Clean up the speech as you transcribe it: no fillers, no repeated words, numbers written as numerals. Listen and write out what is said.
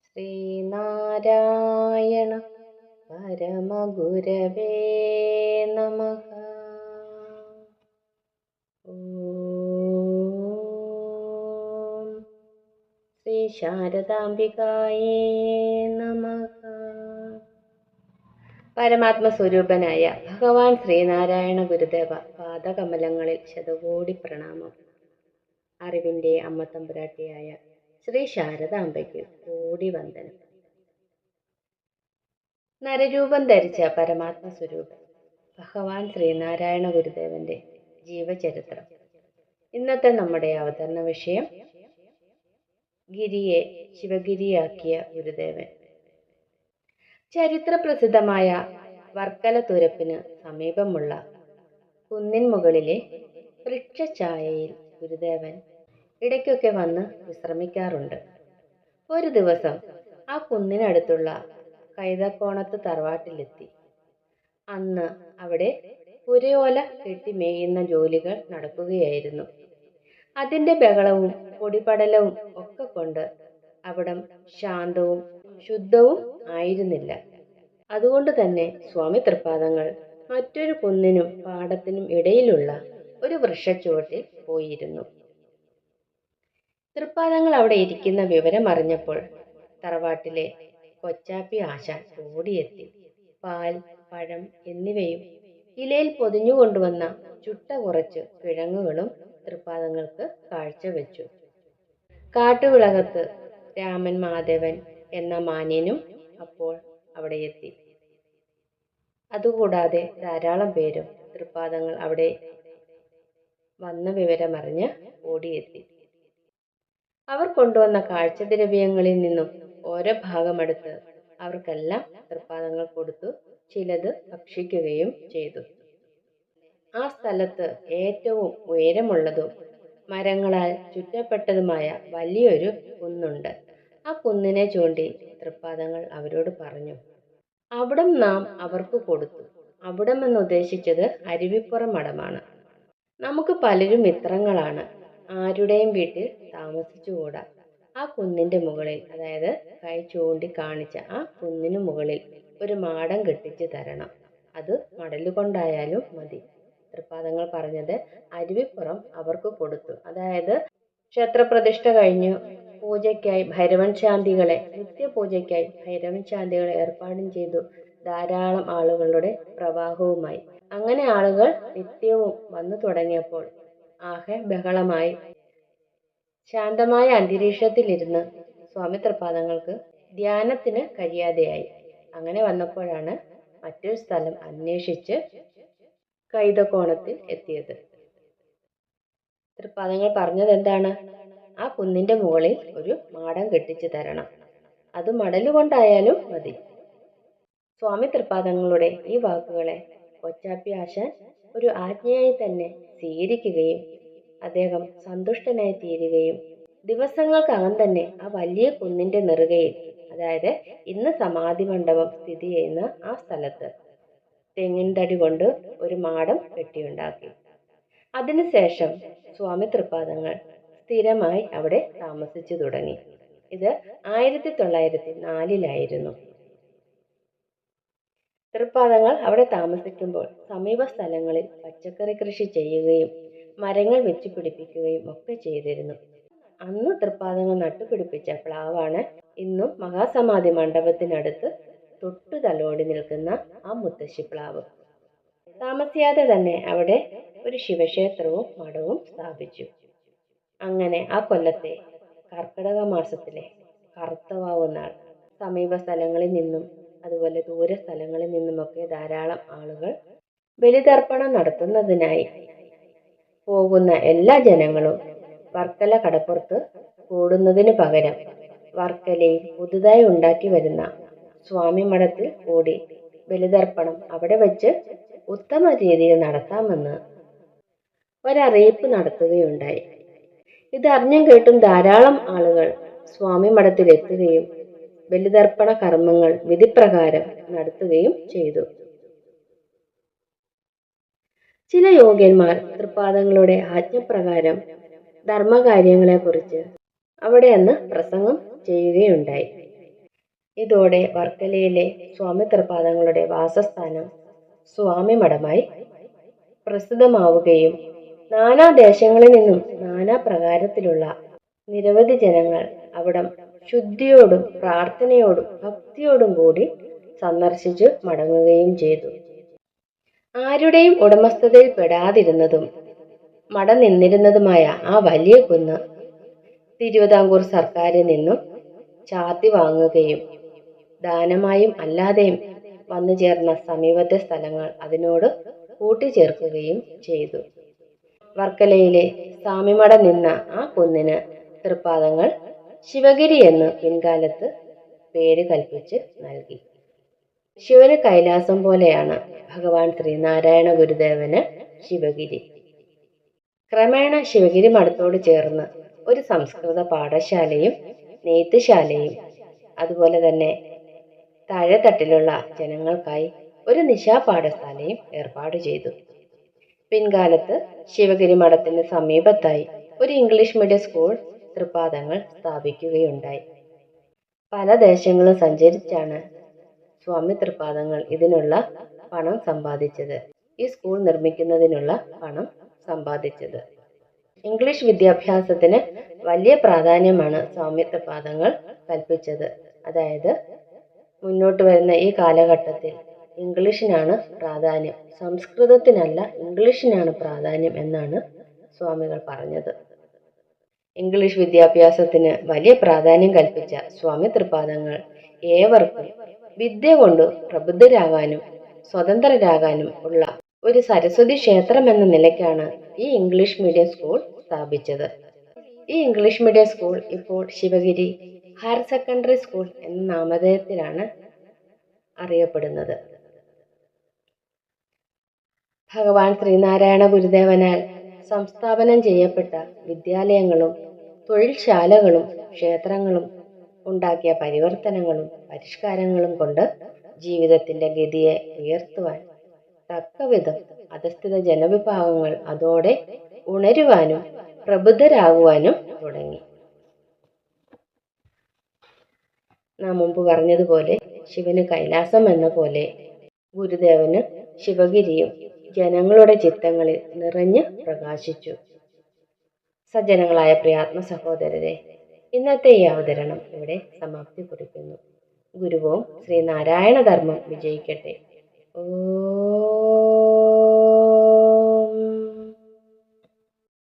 ശ്രീനാരായണ പരമഗുരവേ നമഃ. ഓം ശ്രീ ശാരദാംബികായേ നമഃ. പരമാത്മസ്വരൂപനായ ഭഗവാൻ ശ്രീനാരായണ ഗുരുദേവ പാദകമലങ്ങളിൽ ശതകോടി പ്രണാമം. അറിവിൻ്റെ അമ്മ തമ്പുരാട്ടിയായ ശ്രീ ശാരദാംബയ്ക്ക് കോടി വന്ദനം. നരരൂപം ധരിച്ച പരമാത്മസ്വരൂപൻ ഭഗവാൻ ശ്രീനാരായണ ഗുരുദേവന്റെ ജീവചരിത്രം. ഇന്നത്തെ നമ്മുടെ അവതരണ വിഷയം ഗിരിയെ ശിവഗിരിയാക്കിയ ഗുരുദേവൻ. ചരിത്രപ്രസിദ്ധമായ വർക്കല തുരപ്പിന് സമീപമുള്ള കുന്നിൻ മുകളിലെ വൃക്ഷഛായയിൽ ഗുരുദേവൻ ഇടയ്ക്കൊക്കെ വന്ന് വിശ്രമിക്കാറുണ്ട്. ഒരു ദിവസം ആ കുന്നിനടുത്തുള്ള കൈതക്കോണത്ത് തറവാട്ടിലെത്തി. അന്ന് അവിടെ പുരയോല കെട്ടി മേയുന്ന ജോലികൾ നടക്കുകയായിരുന്നു. അതിൻ്റെ ബഹളവും പൊടിപടലവും ഒക്കെ കൊണ്ട് അവിടം ശാന്തവും ശുദ്ധവും ആയിരുന്നില്ല. അതുകൊണ്ട് തന്നെ സ്വാമി തൃപ്പാദങ്ങൾ മറ്റൊരു കുന്നിനും പാടത്തിനും ഇടയിലുള്ള ഒരു വൃക്ഷച്ചുവട്ടിൽ പോയിരുന്നു. തൃപ്പാദങ്ങൾ അവിടെ ഇരിക്കുന്ന വിവരം അറിഞ്ഞപ്പോൾ തറവാട്ടിലെ കൊച്ചാപ്പി ആശാൻ ഓടിയെത്തി. പാൽ, പഴം എന്നിവയും ഇലയിൽ പൊതിഞ്ഞുകൊണ്ടുവന്ന ചുട്ട കുറച്ച് കിഴങ്ങുകളും തൃപ്പാദങ്ങൾക്ക് കാഴ്ചവെച്ചു. കാട്ടുവിളകത്ത് രാമൻ മാധവൻ എന്ന മാന്യനും അപ്പോൾ അവിടെ എത്തി. അതുകൂടാതെ ധാരാളം പേരും തൃപ്പാദങ്ങൾ അവിടെ വന്ന വിവരമറിഞ്ഞ് ഓടിയെത്തി. അവർ കൊണ്ടുവന്ന കാഴ്ചദ്രവ്യങ്ങളിൽ നിന്നും ഓരോ ഭാഗമെടുത്ത് അവർക്കെല്ലാം തൃപ്പാദങ്ങൾ കൊടുത്തു. ചിലത് ഭക്ഷിക്കുകയും ചെയ്തു. ആ സ്ഥലത്ത് ഏറ്റവും ഉയരമുള്ളതും മരങ്ങളാൽ ചുറ്റപ്പെട്ടതുമായ വലിയൊരു കുന്നുണ്ട്. ആ കുന്നിനെ ചൂണ്ടി തൃപ്പാദങ്ങൾ അവരോട് പറഞ്ഞു, അവിടം നാം അവർക്ക് കൊടുത്തു. അവിടം എന്നുദ്ദേശിച്ചത് അരുവിപ്പുറം മഠമാണ്. നമുക്ക് പലരും മിത്രങ്ങളാണ്. ആരുടെയും വീട്ടിൽ താമസിച്ചുകൂടാ. ആ കുന്നിൻ്റെ മുകളിൽ, അതായത് കൈ ചൂണ്ടി കാണിച്ച ആ കുന്നിനു മുകളിൽ ഒരു മാടം കെട്ടിച്ച് തരണം. അത് മടലുകൊണ്ടായാലും മതി. തൃപ്പാദങ്ങൾ പറഞ്ഞത് അരുവിപ്പുറം അവർക്ക് കൊടുത്തു. അതായത് ക്ഷേത്രപ്രതിഷ്ഠ കഴിഞ്ഞു പൂജയ്ക്കായി ഭൈരവൻ ശാന്തികളെ, നിത്യപൂജയ്ക്കായി ഭൈരവൻ ശാന്തികളെ ഏർപ്പാടും ചെയ്തു. ധാരാളം ആളുകളുടെ പ്രവാഹവുമായി. അങ്ങനെ ആളുകൾ നിത്യവും വന്നു തുടങ്ങിയപ്പോൾ ആകെ ബഹളമായി. ശാന്തമായ അന്തരീക്ഷത്തിലിരുന്ന് സ്വാമി തൃപ്പാദങ്ങൾക്ക് ധ്യാനത്തിന് കഴിയാതെയായി. അങ്ങനെ വന്നപ്പോഴാണ് മറ്റൊരു സ്ഥലം അന്വേഷിച്ച് കൈതക്കോണത്തിൽ എത്തിയത്. തൃപ്പാദങ്ങൾ പറഞ്ഞത് എന്താണ്? ആ കുന്നിൻ്റെ മുകളിൽ ഒരു മാടം കെട്ടിച്ചു തരണം. അത് മടലുകൊണ്ടായാലും മതി. സ്വാമി തൃപ്പാദങ്ങളുടെ ഈ വാക്കുകളെ കൊച്ചാപ്പി ആശാൻ ഒരു ആജ്ഞയായി തന്നെ സ്വീകരിക്കുകയും അദ്ദേഹം സന്തുഷ്ടനായി തീരുകയും ദിവസങ്ങൾക്കകം തന്നെ ആ വലിയ കുന്നിൻ്റെ നെറുകയിൽ, അതായത് ഇന്ന് സമാധി മണ്ഡപം സ്ഥിതി ചെയ്യുന്ന ആ സ്ഥലത്ത് തെങ്ങിൻ തടി കൊണ്ട് ഒരു മാടം കെട്ടിയുണ്ടാക്കി. അതിനുശേഷം സ്വാമി തൃപ്പാദങ്ങൾ സ്ഥിരമായി അവിടെ താമസിച്ചു തുടങ്ങി. ഇത് 1904 തൃപ്പാദങ്ങൾ അവിടെ താമസിക്കുമ്പോൾ സമീപ സ്ഥലങ്ങളിൽ പച്ചക്കറി കൃഷി ചെയ്യുകയും മരങ്ങൾ വെച്ച് പിടിപ്പിക്കുകയും ഒക്കെ ചെയ്തിരുന്നു. അന്ന് തൃപ്പാദങ്ങൾ നട്ടുപിടിപ്പിച്ച പ്ലാവാണ് ഇന്നും മഹാസമാധി മണ്ഡപത്തിനടുത്ത് തൊട്ടു തലോടി നിൽക്കുന്ന ആ മുത്തശ്ശി പ്ലാവ്. താമസിയാതെ തന്നെ അവിടെ ഒരു ശിവക്ഷേത്രവും മഠവും സ്ഥാപിച്ചു. അങ്ങനെ ആ കൊല്ലത്തെ കർക്കിടക മാസത്തിലെ കറുത്തവാവ് നാൾ സമീപ സ്ഥലങ്ങളിൽ നിന്നും അതുപോലെ ദൂര സ്ഥലങ്ങളിൽ നിന്നുമൊക്കെ ധാരാളം ആളുകൾ ബലിതർപ്പണം നടത്തുന്നതിനായി പോകുന്ന എല്ലാ ജനങ്ങളും വർക്കല കടപ്പുറത്ത് കൂടുന്നതിനു പകരം വർക്കലയിൽ പുതുതായി ഉണ്ടാക്കി വരുന്ന സ്വാമി മഠത്തിൽ കൂടി ബലിതർപ്പണം അവിടെ വച്ച് ഉത്തമ രീതിയിൽ നടത്താമെന്ന് ഒരറിയിപ്പ് നടത്തുകയുണ്ടായി. ഇതറിഞ്ഞും കേട്ടും ധാരാളം ആളുകൾ സ്വാമി മഠത്തിലെത്തുകയും ബലിതർപ്പണ കർമ്മങ്ങൾ വിധിപ്രകാരം നടത്തുകയും ചെയ്തു. ചില യോഗ്യന്മാർ തൃപ്പാദങ്ങളുടെ ആജ്ഞപ്രകാരം ധർമ്മകാര്യങ്ങളെക്കുറിച്ച് അവിടെ അന്ന് പ്രസംഗം ചെയ്യുകയുണ്ടായി. ഇതോടെ വർക്കലയിലെ സ്വാമി തൃപ്പാദങ്ങളുടെ വാസസ്ഥാനം സ്വാമി മഠമായി പ്രസിദ്ധമാവുകയും നാനാദേശങ്ങളിൽ നിന്നും നാനാ പ്രകാരത്തിലുള്ള നിരവധി ജനങ്ങൾ അവിടം ശുദ്ധിയോടും പ്രാർത്ഥനയോടും ഭക്തിയോടും കൂടി സന്ദർശിച്ചു മടങ്ങുകയും ചെയ്തു. ആരുടെയും ഉടമസ്ഥതയിൽ പെടാതിരുന്നതും മട നിന്നിരുന്നതുമായ ആ വലിയ കുന്ന് തിരുവിതാംകൂർ സർക്കാരിൽ നിന്നും ചാർത്തി വാങ്ങുകയും ദാനമായും അല്ലാതെയും വന്നു ചേർന്ന സമീപത്തെ സ്ഥലങ്ങൾ അതിനോട് കൂട്ടിച്ചേർക്കുകയും ചെയ്തു. വർക്കലയിലെ സ്വാമിമട നിന്ന ആ കുന്നിന് തൃപ്പാദങ്ങൾ ശിവഗിരി എന്ന് പിൻകാലത്ത് പേര് കൽപ്പിച്ച് നൽകി. ശിവന് കൈലാസം പോലെയാണ് ഭഗവാൻ ശ്രീനാരായണ ഗുരുദേവന് ശിവഗിരി. ക്രമേണ ശിവഗിരി മഠത്തോട് ചേർന്ന് ഒരു സംസ്കൃത പാഠശാലയും നെയ്ത്തുശാലയും അതുപോലെ തന്നെ താഴെത്തട്ടിലുള്ള ജനങ്ങൾക്കായി ഒരു നിശാ പാഠശാലയും ഏർപ്പാട് ചെയ്തു. പിൻകാലത്ത് ശിവഗിരി മഠത്തിന് സമീപത്തായി ഒരു ഇംഗ്ലീഷ് മീഡിയം സ്കൂൾ തൃപ്പാദങ്ങൾ സ്ഥാപിക്കുകയുണ്ടായി. പല ദേശങ്ങളും സഞ്ചരിച്ചാണ് സ്വാമി തൃപ്പാദങ്ങൾ ഇതിനുള്ള പണം സമ്പാദിച്ചത്. ഈ സ്കൂൾ നിർമ്മിക്കുന്നതിനുള്ള പണം സമ്പാദിച്ചത്. ഇംഗ്ലീഷ് വിദ്യാഭ്യാസത്തിന് വലിയ പ്രാധാന്യമാണ് സ്വാമി തൃപ്പാദങ്ങൾ കൽപ്പിച്ചത്. അതായത് മുന്നോട്ട് വരുന്ന ഈ കാലഘട്ടത്തിൽ ഇംഗ്ലീഷിനാണ് പ്രാധാന്യം, സംസ്കൃതത്തിനല്ല ഇംഗ്ലീഷിനാണ് പ്രാധാന്യം എന്നാണ് സ്വാമികൾ പറഞ്ഞത്. ഇംഗ്ലീഷ് വിദ്യാഭ്യാസത്തിന് വലിയ പ്രാധാന്യം കൽപ്പിച്ച സ്വാമി തൃപ്പാദങ്ങൾ ഏവർക്കും വിദ്യ കൊണ്ട് പ്രബുദ്ധരാകാനും സ്വതന്ത്രരാകാനും ഉള്ള ഒരു സരസ്വതി ക്ഷേത്രം എന്ന നിലയ്ക്കാണ് ഈ ഇംഗ്ലീഷ് മീഡിയം സ്കൂൾ സ്ഥാപിച്ചത്. ഈ ഇംഗ്ലീഷ് മീഡിയം സ്കൂൾ ഇപ്പോൾ ശിവഗിരി ഹയർ സെക്കൻഡറി സ്കൂൾ എന്ന നാമധേയത്തിലാണ് അറിയപ്പെടുന്നത്. ഭഗവാൻ ശ്രീനാരായണ ഗുരുദേവനാൽ സംസ്ഥാപനം ചെയ്യപ്പെട്ട വിദ്യാലയങ്ങളും തൊഴിൽശാലകളും ക്ഷേത്രങ്ങളും ഉണ്ടാക്കിയ പരിവർത്തനങ്ങളും പരിഷ്കാരങ്ങളും കൊണ്ട് ജീവിതത്തിന്റെ ഗതിയെ ഉയർത്തുവാൻ തക്കവിധം അധസ്ഥിത ജനവിഭാഗങ്ങൾ അതോടെ ഉണരുവാനും പ്രബുദ്ധരാകുവാനും തുടങ്ങി. നാം മുമ്പ് പറഞ്ഞതുപോലെ ശിവന് കൈലാസം എന്ന പോലെ ഗുരുദേവന് ശിവഗിരിയും ജനങ്ങളുടെ ചിത്തങ്ങളിൽ നിറഞ്ഞ് പ്രകാശിച്ചു. സജ്ജനങ്ങളായ പ്രിയാത്മ സഹോദരരെ, ഇന്നത്തെ ഈ അവതരണം ഇവിടെ സമാപ്തി കുറിക്കുന്നു. ഗുരുവും ശ്രീനാരായണ ധർമ്മം വിജയിക്കട്ടെ. ഓ